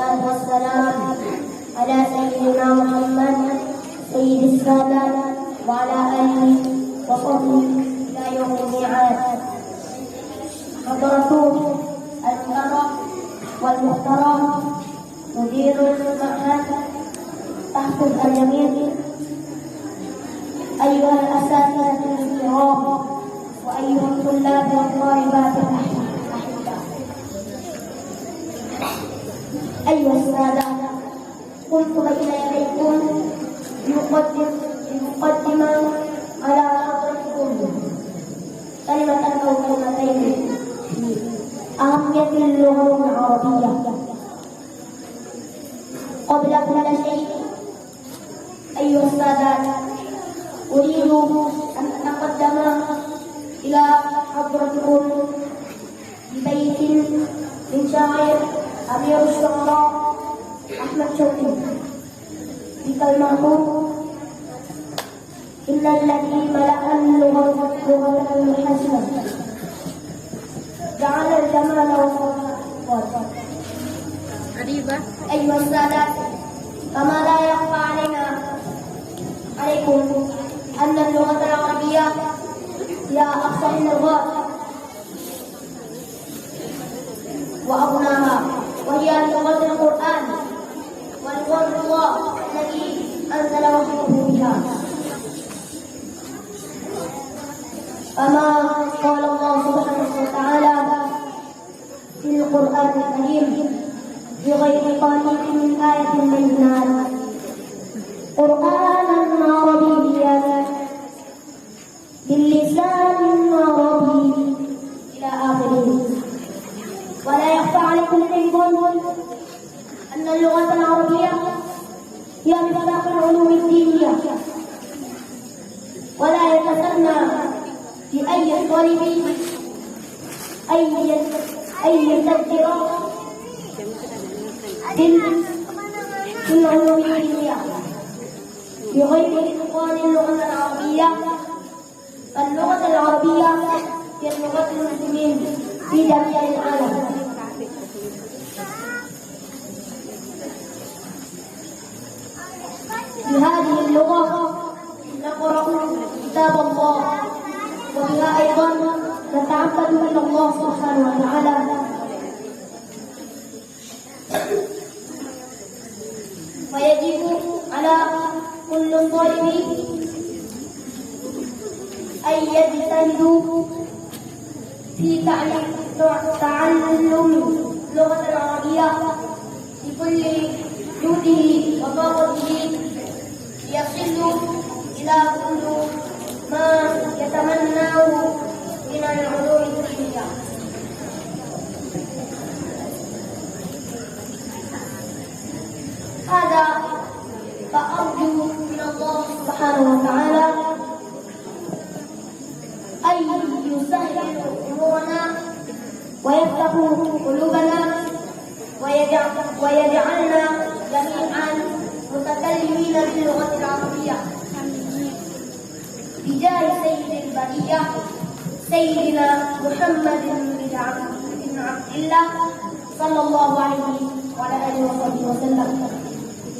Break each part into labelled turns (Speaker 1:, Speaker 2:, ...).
Speaker 1: والصلاة والسلام على سيدنا محمد سيد السادات وعلى آله وصحبه إلى يوم الميعاد. حضرته المكرم والمحترم مدير المعهد تحفظ الجميع، أيها الأساتذة الكرام وأيها الطلاب والطالبات الأحباء، أيها السادة، قلت بين يديكم المقدمة على حضرتكم كلمة أو كلمتين في أهمية اللغة العربية. قبل كل شيء أيها السادة، أريد أن أتقدم إلى حضرتكم ببيت من شاعر أمير الشعراء أحمد شوقي بكلماته: إن الذي ملأ اللغة الحسنة جعل الجمال والفضل. أيها السادة، كما لا يخفى عليكم أن اللغة العربية هي أفصح اللغات وأغناها، وهي لغة القرآن ولغة الله الذي أنزل وحيه بها، كما قال الله سبحانه وتعالى في القرآن الكريم بغير قانون من آية بينات قرآنا عربيا باللسان عربي إلى آخره. ولا يخفى عليكم أيضا أن اللغة العربية هي مفتاح العلوم الدينية، ولا يتسنى لأي طالب أي تذكرة في العلوم الدينية بغير إتقان اللغة العربية. اللغة العربية هي لغة المسلمين في جميع العالم. بهذه اللغة نقرأ كتاب الله، وبها أيضا نتعبد إلى الله سبحانه وتعالى. ويجب على كل طالب أن يجتهد في تعلم اللغة العربية بكل جهده وطاقته ليصل إلى كل ما يتمناه من العلوم الدينية. هذا فأرجو من الله سبحانه وتعالى أن يسهل أمورنا ويفتح قلوبنا ويجعلنا جميعا متكلمين باللغة العربية بجاه سيد البرية سيدنا محمد بن عبد الله صلى الله عليه وعلى آله وصحبه وسلم.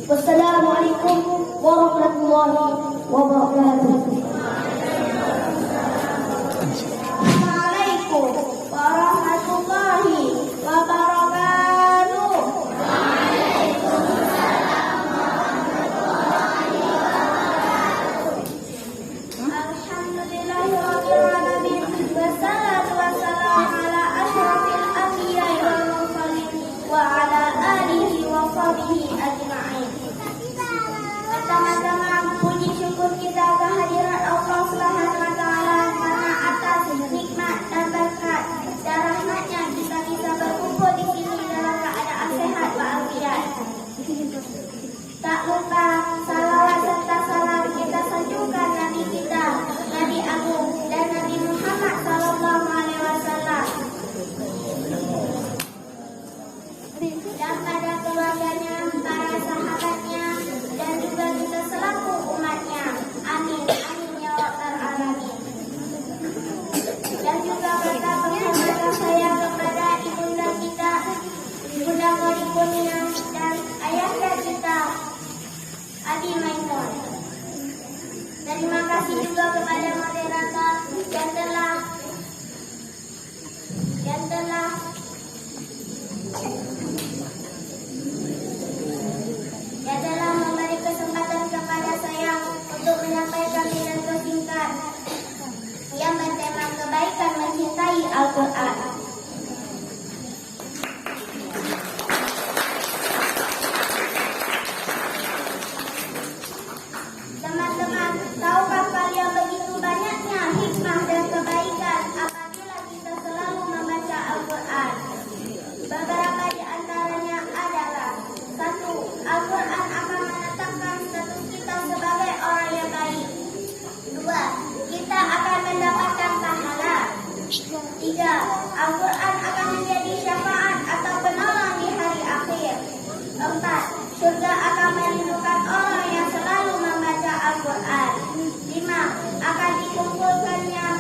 Speaker 1: والسلام عليكم ورحمة الله وبركاته. وعليكم ورحمة الله وبركاته. وعليكم السلام ورحمة الله وبركاته. الحمد لله رب العالمين، والصلاة والسلام على أشرف الأنبياء والمرسلين وعلى آله وصحبه أجمعين. Pertama-tama puji syukur kita kehadiran Allah Subhanahu wa Ta'ala karena atas nikmat dan berkat dan rahmatnya kita bisa berkumpul di sini dalam keadaan sehat walafiat. Tak lupa salawat serta salam kita sanjungkan Nabi kita, Nabi Agung dan Nabi Muhammad Sallallahu Alaihi Wasallam, dan pada keluarganya, para sahabatnya, dan juga kita selaku umatnya. Amin, amin ya rabbal alamin. Dan juga berkat penghormatan saya kepada ibunda kita, Ibunda Mori Kurnia dan merindukan orang yang selalu membaca Al-Quran. 5. Akan dikumpulkannya